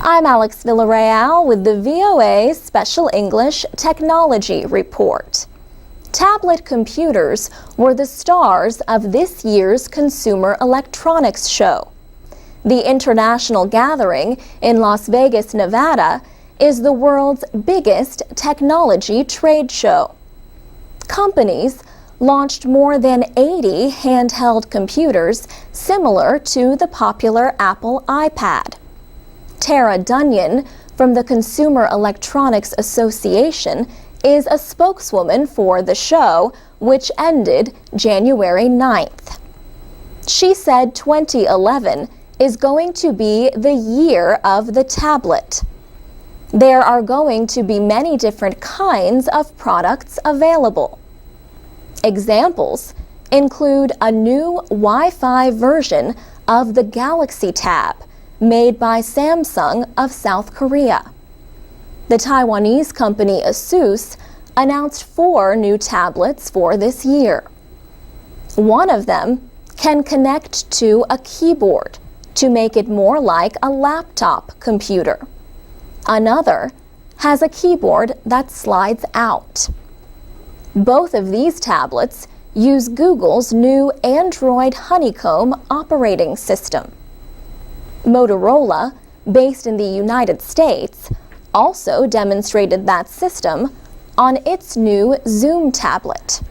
I'm Alex Villarreal with the VOA Special English Technology Report. Tablet computers were the stars of this year's Consumer Electronics Show. The international gathering in Las Vegas, Nevada, is the world's biggest technology trade show. Companies launched more than 80 handheld computers similar to the popular Apple iPad. Tara Dunyan from the Consumer Electronics Association is a spokeswoman for the show, which ended January 9th. She said 2011 is going to be the year of the tablet. There are going to be many different kinds of products available. Examples include a new Wi-Fi version of the Galaxy Tab made by Samsung of South Korea. The Taiwanese company Asus announced 4 new tablets for this year. One of them can connect to a keyboard to make it more like a laptop computer. Another has a keyboard that slides out. Both of these tablets use Google's new Android Honeycomb operating system. Motorola, based in the United States, also demonstrated that system on its new Zoom tablet.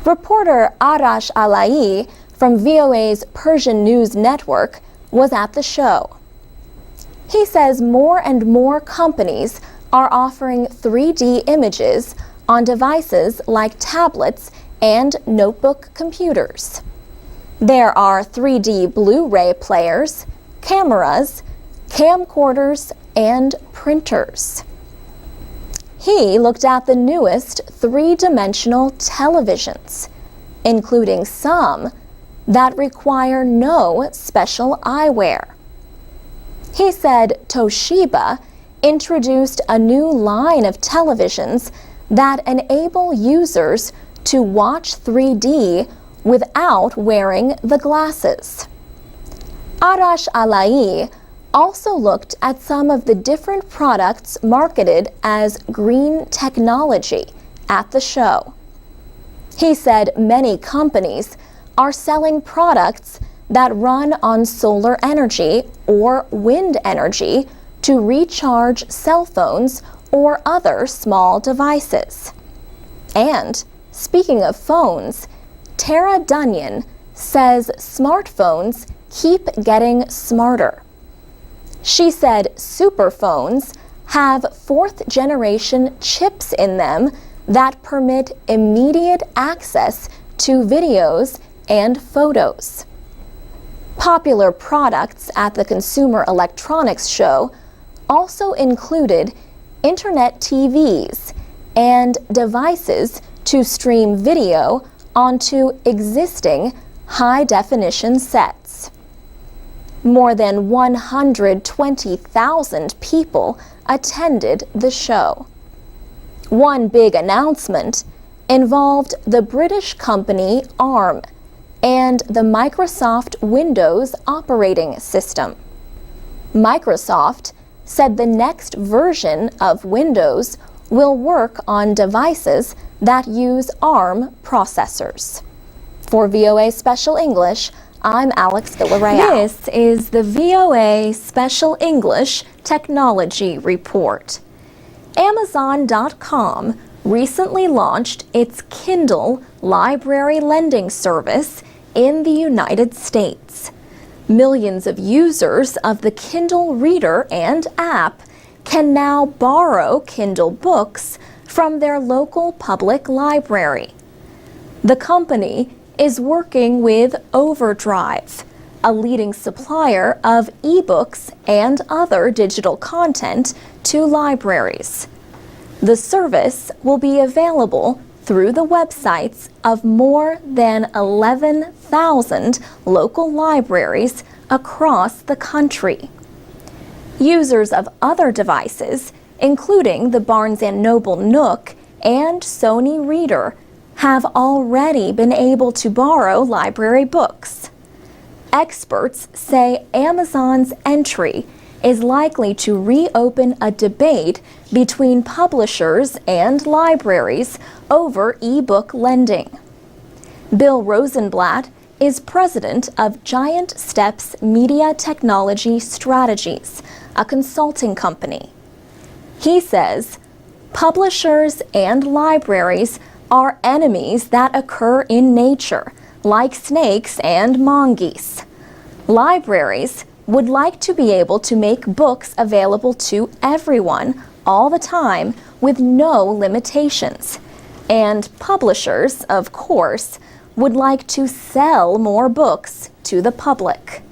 Reporter Arash Alai from VOA's Persian News Network was at the show. He says more and more companies are offering 3D images on devices like tablets and notebook computers. There are 3D Blu-ray players, cameras, camcorders, and printers. He looked at the newest 3-dimensional televisions, including some that require no special eyewear. He said Toshiba introduced a new line of televisions that enable users to watch 3D without wearing the glasses. Arash Alai also looked at some of the different products marketed as green technology at the show. He said many companies are selling products that run on solar energy or wind energy to recharge cell phones or other small devices. And speaking of phones, Tara Dunyan says smartphones keep getting smarter. She said superphones have 4th-generation chips in them that permit immediate access to videos and photos. Popular products at the Consumer Electronics Show also included Internet TVs and devices to stream video onto existing high-definition sets. More than 120,000 people attended the show. One big announcement involved the British company ARM and the Microsoft Windows operating system. Microsoft said the next version of Windows will work on devices that use ARM processors. For VOA Special English, I'm Alex Villarreal. This is the VOA Special English Technology Report. Amazon.com recently launched its Kindle library lending service in the United States. Millions of users of the Kindle Reader and app can now borrow Kindle books from their local public library. The company is working with Overdrive, a leading supplier of ebooks and other digital content to libraries. The service will be available through the websites of more than 11,000 local libraries across the country. Users of other devices, including the Barnes & Noble Nook and Sony Reader, have already been able to borrow library books. Experts say Amazon's entry is likely to reopen a debate between publishers and libraries over e-book lending. Bill Rosenblatt is president of Giant Steps Media Technology Strategies, a consulting company. He says, publishers and libraries are enemies that occur in nature, like snakes and mongoose. Libraries would like to be able to make books available to everyone all the time with no limitations. And publishers, of course, would like to sell more books to the public.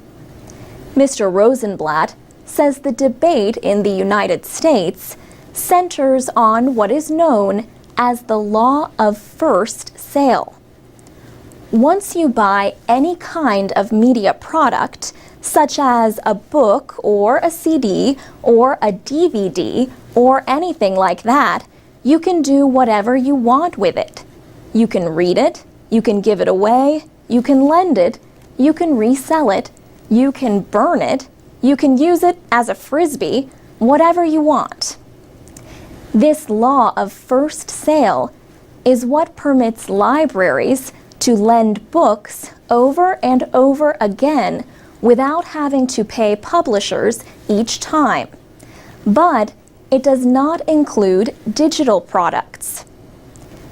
Mr. Rosenblatt says the debate in the United States centers on what is known as the law of first sale. Once you buy any kind of media product, such as a book or a CD or a DVD or anything like that, you can do whatever you want with it. You can read it, you can give it away, you can lend it, you can resell it, you can burn it, you can use it as a frisbee, whatever you want. This law of first sale is what permits libraries to lend books over and over again without having to pay publishers each time. But it does not include digital products.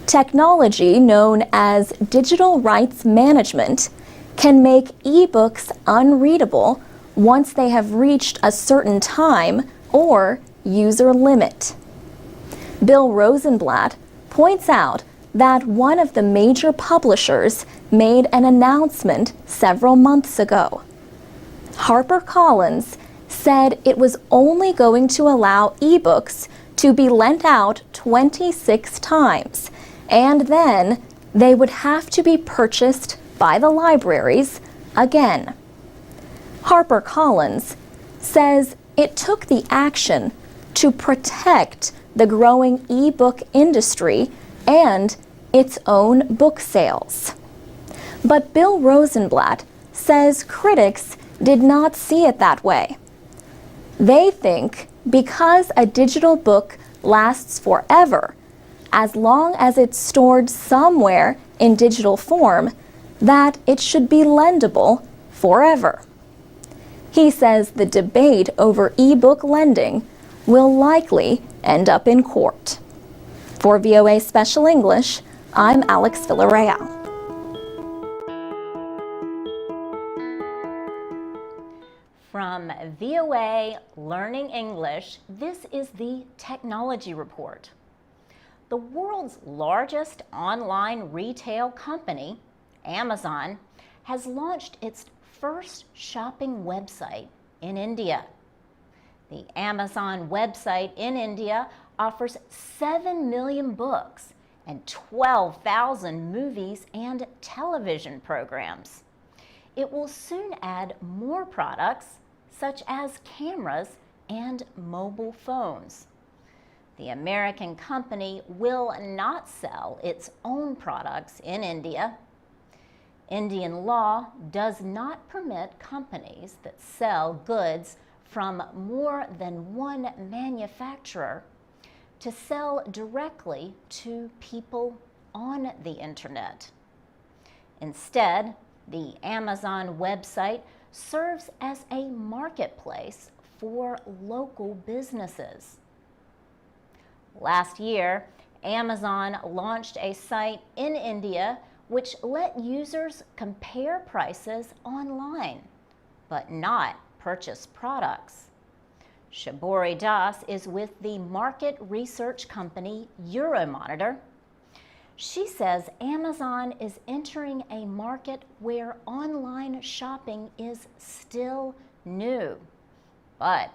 Technology known as digital rights management can make e-books unreadable once they have reached a certain time or user limit. Bill Rosenblatt points out that one of the major publishers made an announcement several months ago. HarperCollins said it was only going to allow e-books to be lent out 26 times, and then they would have to be purchased by the libraries again. HarperCollins says it took the action to protect the growing e-book industry and its own book sales. But Bill Rosenblatt says critics did not see it that way. They think because a digital book lasts forever, as long as it's stored somewhere in digital form, that it should be lendable forever. He says the debate over e-book lending will likely end up in court. For VOA Special English, I'm Alex Villarreal. From VOA Learning English, this is the Technology Report. The world's largest online retail company, Amazon, has launched its first shopping website in India. The Amazon website in India offers 7 million books and 12,000 movies and television programs. It will soon add more products, such as cameras and mobile phones. The American company will not sell its own products in India. Indian law does not permit companies that sell goods from more than one manufacturer to sell directly to people on the internet. Instead, the Amazon website serves as a marketplace for local businesses. Last year, Amazon launched a site in India which let users compare prices online, but not purchase products. Shabori Das is with the market research company Euromonitor. She says Amazon is entering a market where online shopping is still new, but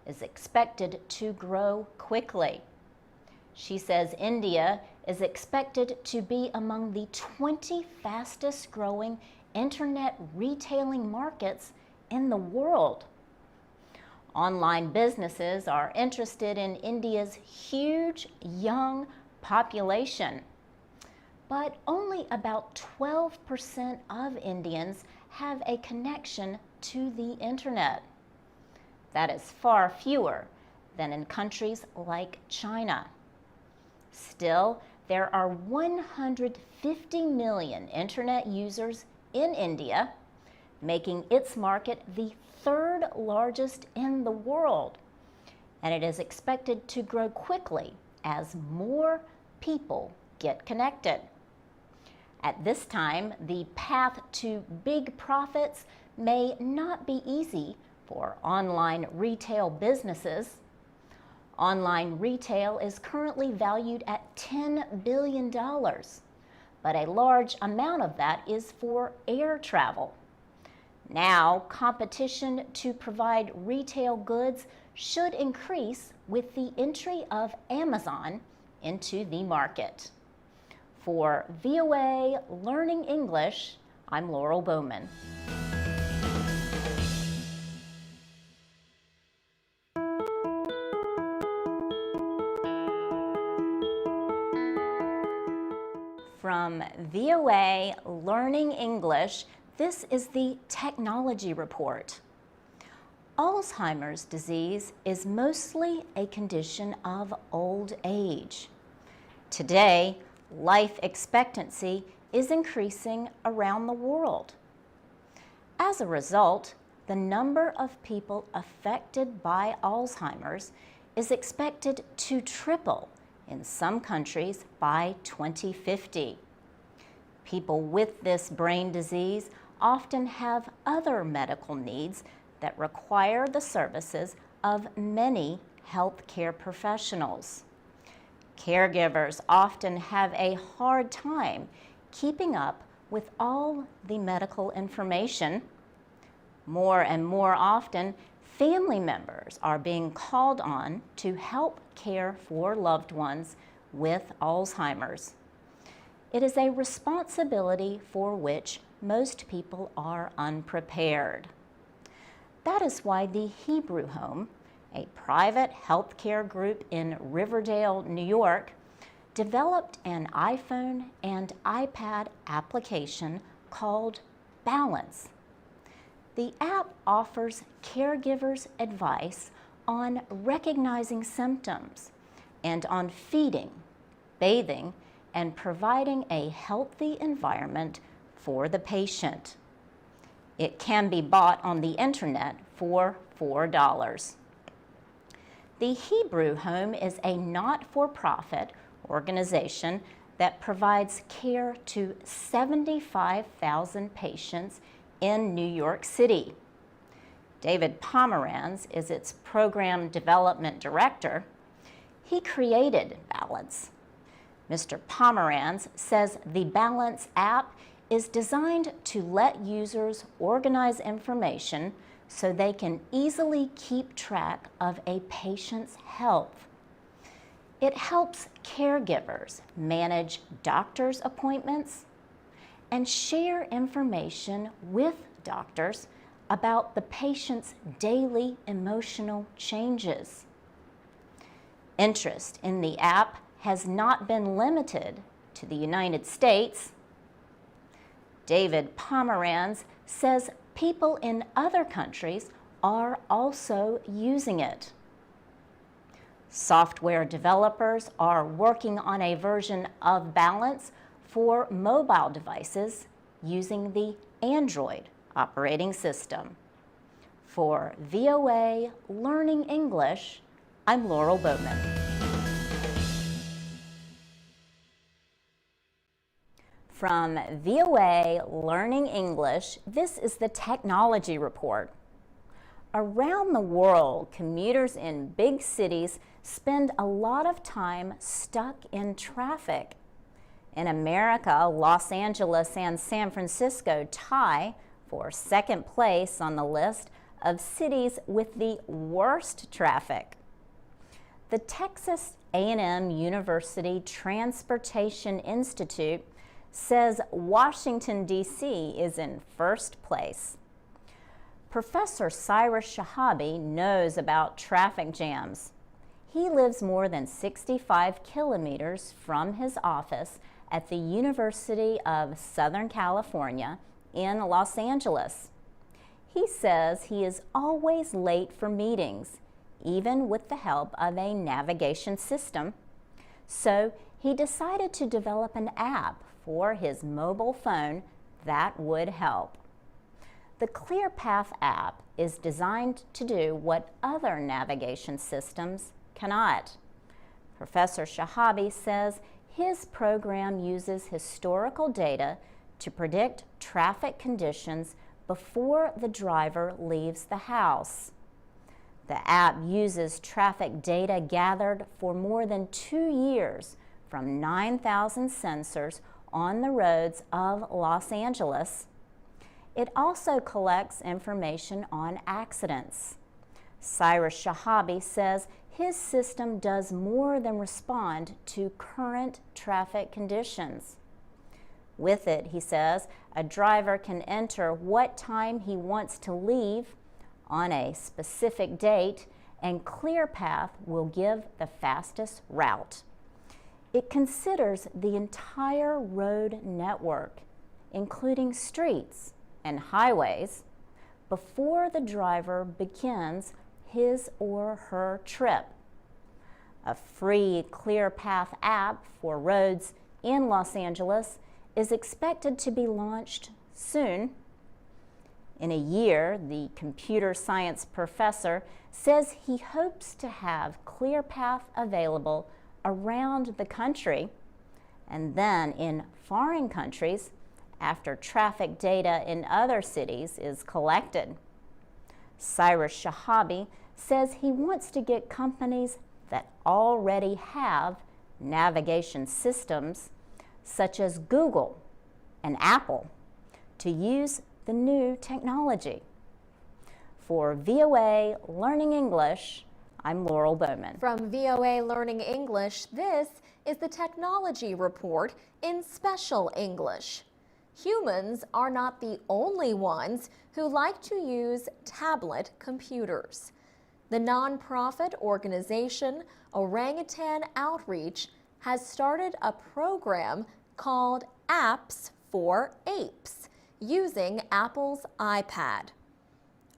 is expected to grow quickly. She says India is expected to be among the 20 fastest growing internet retailing markets in the world. Online businesses are interested in India's huge young population, but only about 12% of Indians have a connection to the internet. That is far fewer than in countries like China. Still, there are 150 million internet users in India, making its market the third largest in the world. And it is expected to grow quickly as more people get connected. At this time, the path to big profits may not be easy for online retail businesses. Online retail is currently valued at $10 billion, but a large amount of that is for air travel. Now, competition to provide retail goods should increase with the entry of Amazon into the market. For VOA Learning English, I'm Laurel Bowman. From VOA Learning English, this is the Technology Report. Alzheimer's disease is mostly a condition of old age. Today, life expectancy is increasing around the world. As a result, the number of people affected by Alzheimer's is expected to triple in some countries by 2050. People with this brain disease often have other medical needs that require the services of many healthcare professionals. Caregivers often have a hard time keeping up with all the medical information. More and more often, family members are being called on to help care for loved ones with Alzheimer's. It is a responsibility for which most people are unprepared. That is why the Hebrew Home, a private healthcare group in Riverdale, New York, developed an iPhone and iPad application called Balance. The app offers caregivers advice on recognizing symptoms and on feeding, bathing, and providing a healthy environment for the patient. It can be bought on the internet for $4. The Hebrew Home is a not-for-profit organization that provides care to 75,000 patients in New York City. David Pomeranz is its program development director. He created Balance. Mr. Pomeranz says the Balance app is designed to let users organize information so they can easily keep track of a patient's health. It helps caregivers manage doctor's appointments and share information with doctors about the patient's daily emotional changes. Interest in the app has not been limited to the United States. David Pomeranz says people in other countries are also using it. Software developers are working on a version of Balance for mobile devices using the Android operating system. For VOA Learning English, I'm Laurel Bowman. From VOA Learning English, this is the Technology Report. Around the world, commuters in big cities spend a lot of time stuck in traffic. In America, Los Angeles and San Francisco tie for second place on the list of cities with the worst traffic. The Texas A&M University Transportation Institute says Washington, D.C. is in first place. Professor Cyrus Shahabi knows about traffic jams. He lives more than 65 kilometers from his office at the University of Southern California in Los Angeles. He says he is always late for meetings, even with the help of a navigation system. So he decided to develop an app for his mobile phone that would help. The ClearPath app is designed to do what other navigation systems cannot. Professor Shahabi says his program uses historical data to predict traffic conditions before the driver leaves the house. The app uses traffic data gathered for more than 2 years from 9,000 sensors on the roads of Los Angeles. It also collects information on accidents. Cyrus Shahabi says his system does more than respond to current traffic conditions. With it, he says, a driver can enter what time he wants to leave on a specific date, and ClearPath will give the fastest route. It considers the entire road network, including streets and highways, before the driver begins his or her trip. A free ClearPath app for roads in Los Angeles is expected to be launched soon. In a year, the computer science professor says he hopes to have ClearPath available around the country and then in foreign countries after traffic data in other cities is collected. Cyrus Shahabi says he wants to get companies that already have navigation systems, such as Google and Apple, to use the new technology. For VOA Learning English, I'm Laurel Bowman. From VOA Learning English, this is the Technology Report in Special English. Humans are not the only ones who like to use tablet computers. The nonprofit organization Orangutan Outreach has started a program called Apps for Apes using Apple's iPad.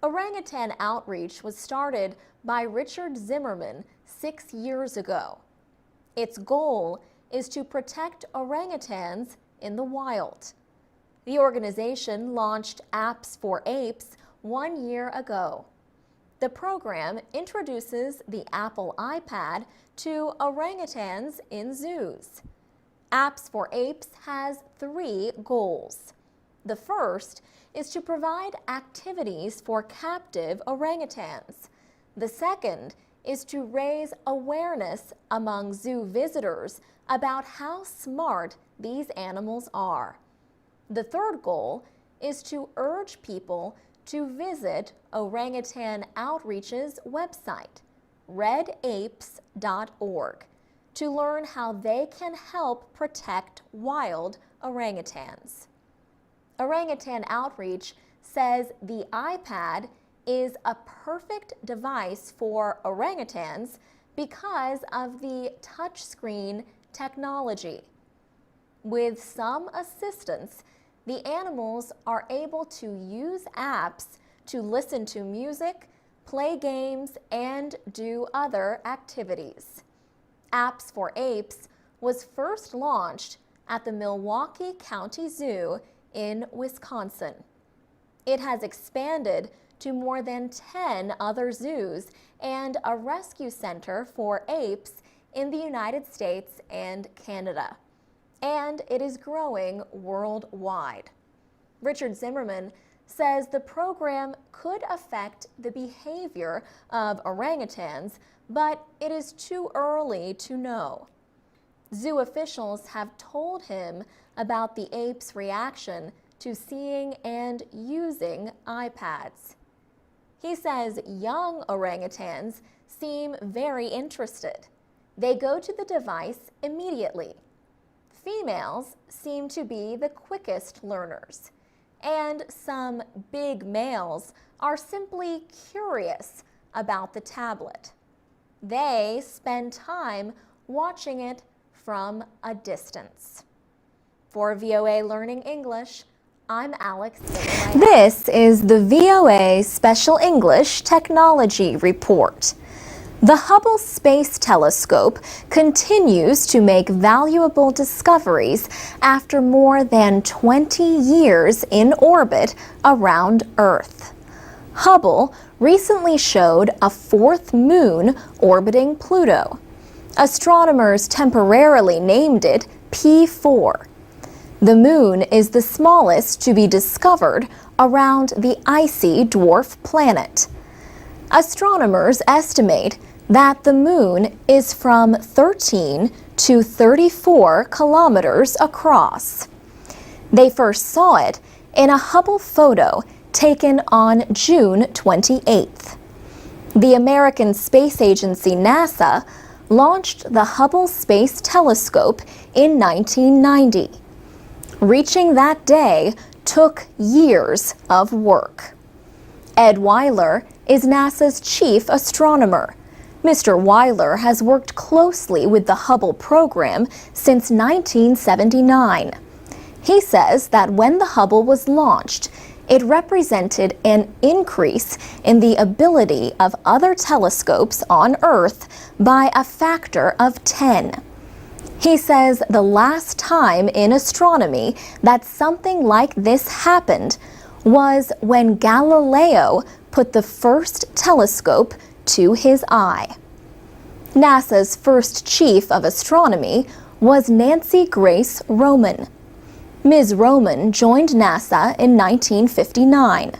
Orangutan Outreach was started by Richard Zimmerman 6 years ago. Its goal is to protect orangutans in the wild. The organization launched Apps for Apes 1 year ago. The program introduces the Apple iPad to orangutans in zoos. Apps for Apes has 3 goals. The first is to provide activities for captive orangutans. The second is to raise awareness among zoo visitors about how smart these animals are. The third goal is to urge people to visit Orangutan Outreach's website, redapes.org, to learn how they can help protect wild orangutans. Orangutan Outreach says the iPad is a perfect device for orangutans because of the touchscreen technology. With some assistance, the animals are able to use apps to listen to music, play games, and do other activities. Apps for Apes was first launched at the Milwaukee County Zoo in Wisconsin. It has expanded to more than 10 other zoos and a rescue center for apes in the United States and Canada. And it is growing worldwide. Richard Zimmerman says the program could affect the behavior of orangutans, but it is too early to know. Zoo officials have told him about the apes' reaction to seeing and using iPads. He says young orangutans seem very interested. They go to the device immediately. Females seem to be the quickest learners, and some big males are simply curious about the tablet. They spend time watching it from a distance. For VOA Learning English, I'm Alex. This is the VOA Special English Technology Report. The Hubble Space Telescope continues to make valuable discoveries after more than 20 years in orbit around Earth. Hubble recently showed a fourth moon orbiting Pluto. Astronomers temporarily named it P4. The moon is the smallest to be discovered around the icy dwarf planet. Astronomers estimate that the moon is from 13 to 34 kilometers across. They first saw it in a Hubble photo taken on June 28th. The American Space Agency NASA launched the Hubble Space Telescope in 1990. Reaching that day took years of work. Ed Weiler is NASA's chief astronomer. Mr. Weiler has worked closely with the Hubble program since 1979. He says that when the Hubble was launched, it represented an increase in the ability of other telescopes on Earth by a factor of 10. He says the last time in astronomy that something like this happened was when Galileo put the first telescope to his eye. NASA's first chief of astronomy was Nancy Grace Roman. Ms. Roman joined NASA in 1959.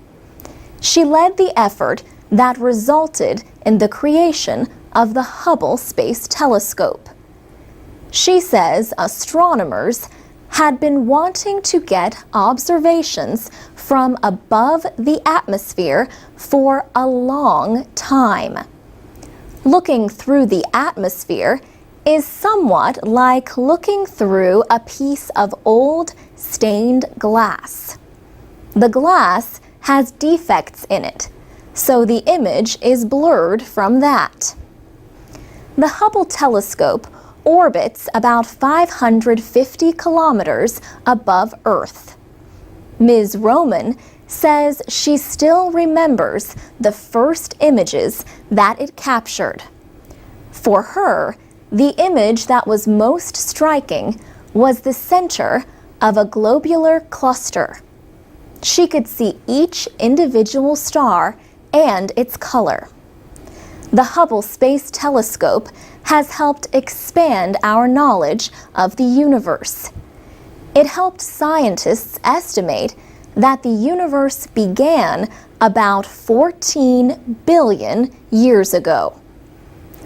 She led the effort that resulted in the creation of the Hubble Space Telescope. She says astronomers had been wanting to get observations from above the atmosphere for a long time. Looking through the atmosphere is somewhat like looking through a piece of old stained glass. The glass has defects in it, so the image is blurred from that. The Hubble telescope orbits about 550 kilometers above Earth. Ms. Roman says she still remembers the first images that it captured. For her, the image that was most striking was the center of a globular cluster. She could see each individual star and its color. The Hubble Space Telescope has helped expand our knowledge of the universe. It helped scientists estimate that the universe began about 14 billion years ago.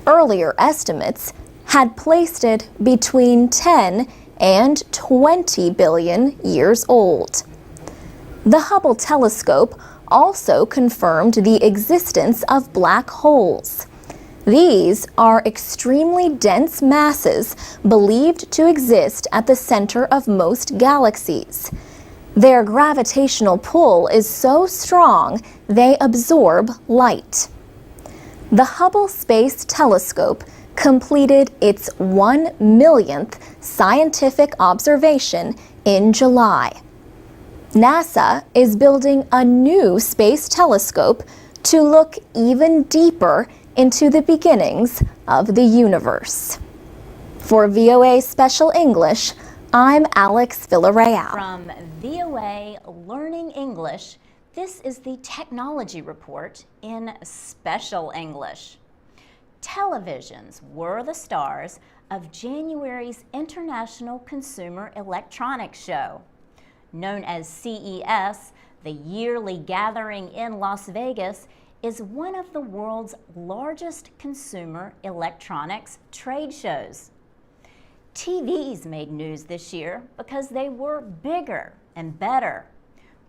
Earlier estimates had placed it between 10 and 20 billion years old. The Hubble telescope also confirmed the existence of black holes. These are extremely dense masses believed to exist at the center of most galaxies. Their gravitational pull is so strong they absorb light. The Hubble Space Telescope completed its 1 millionth scientific observation in July. NASA is building a new space telescope to look even deeper into the beginnings of the universe. For VOA Special English, I'm Alex Villarreal. From VOA Learning English, this is the Technology Report in Special English. Televisions were the stars of January's International Consumer Electronics Show. Known as CES, the yearly gathering in Las Vegas is one of the world's largest consumer electronics trade shows. TVs made news this year because they were bigger and better,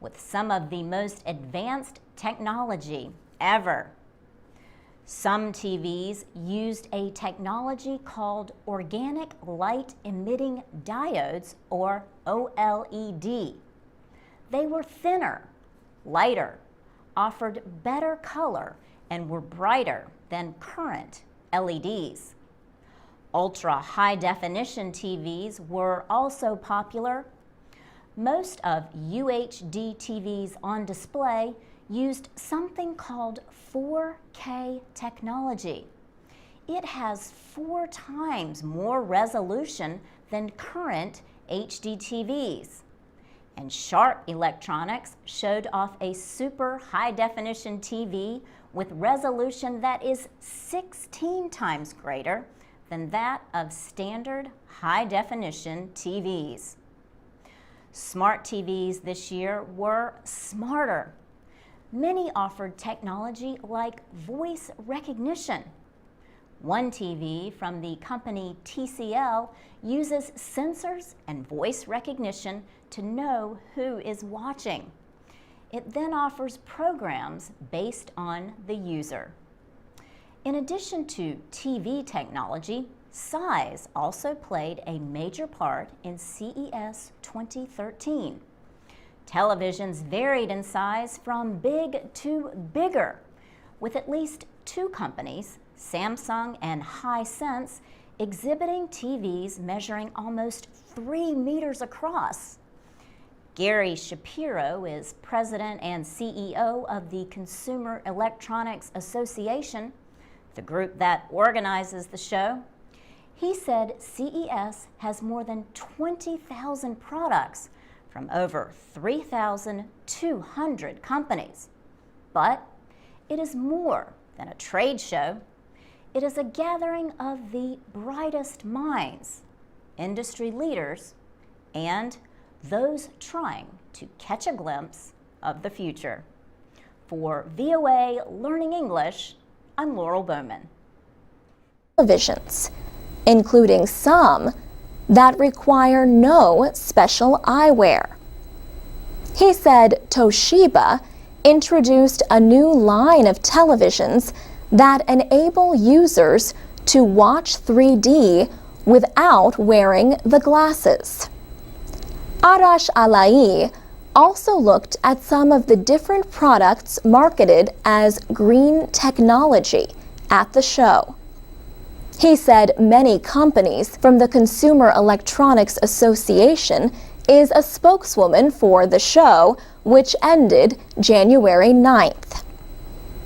with some of the most advanced technology ever. Some TVs used a technology called organic light emitting diodes, or OLED. They were thinner, lighter, offered better color, and were brighter than current LEDs. Ultra high definition TVs were also popular. Most of UHD TVs on display used something called 4K technology. It has 4 times more resolution than current HD TVs. And Sharp Electronics showed off a super high-definition TV with resolution that is 16 times greater than that of standard high-definition TVs. Smart TVs this year were smarter. Many offered technology like voice recognition. One TV from the company TCL uses sensors and voice recognition to know who is watching. It then offers programs based on the user. In addition to TV technology, size also played a major part in CES 2013. Televisions varied in size from big to bigger, with at least 2 companies, Samsung and Hisense, exhibiting TVs measuring almost 3 meters across. Gary Shapiro is president and CEO of the Consumer Electronics Association, the group that organizes the show. He said CES has more than 20,000 products from over 3,200 companies. But it is more than a trade show. It is a gathering of the brightest minds, industry leaders, and those trying to catch a glimpse of the future. For VOA Learning English, I'm Laurel Bowman. Televisions, including some that require no special eyewear. He said Toshiba introduced a new line of televisions that enable users to watch 3D without wearing the glasses. Arash Alai also looked at some of the different products marketed as green technology at the show. He said many companies from the Consumer Electronics Association is a spokeswoman for the show, which ended January 9th.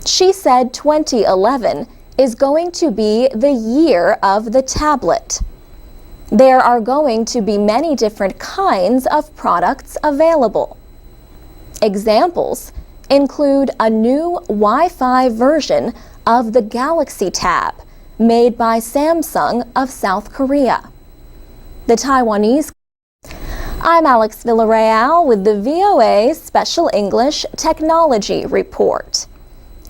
She said 2011 is going to be the year of the tablet. There are going to be many different kinds of products available. Examples include a new Wi-Fi version of the Galaxy Tab made by Samsung of South Korea. The Taiwanese. I'm Alex Villarreal with the VOA Special English Technology Report.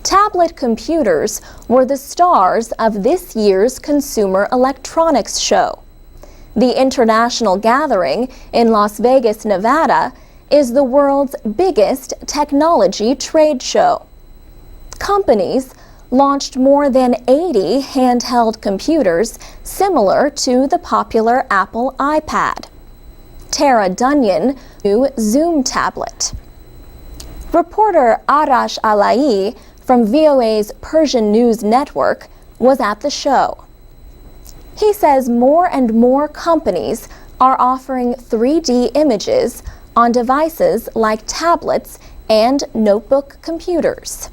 Tablet computers were the stars of this year's Consumer Electronics Show. The international gathering in Las Vegas, Nevada, is the world's biggest technology trade show. Companies launched more than 80 handheld computers similar to the popular Apple iPad. Tara Dunyan, new Zoom tablet. Reporter Arash Alai from VOA's Persian News Network was at the show. He says more and more companies are offering 3D images on devices like tablets and notebook computers.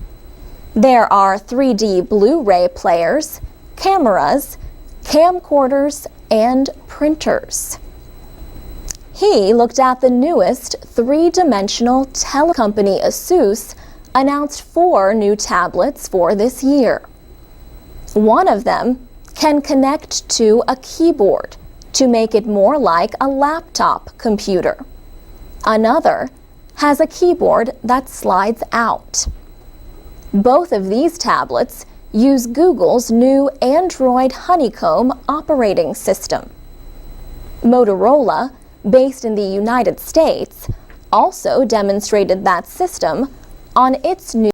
There are 3D Blu-ray players, cameras, camcorders, and printers. He looked at the newest 3-dimensional company Asus announced 4 new tablets for this year. One of them can connect to a keyboard to make it more like a laptop computer. Another has a keyboard that slides out. Both of these tablets use Google's new Android Honeycomb operating system. Motorola, based in the United States, also demonstrated that system on its new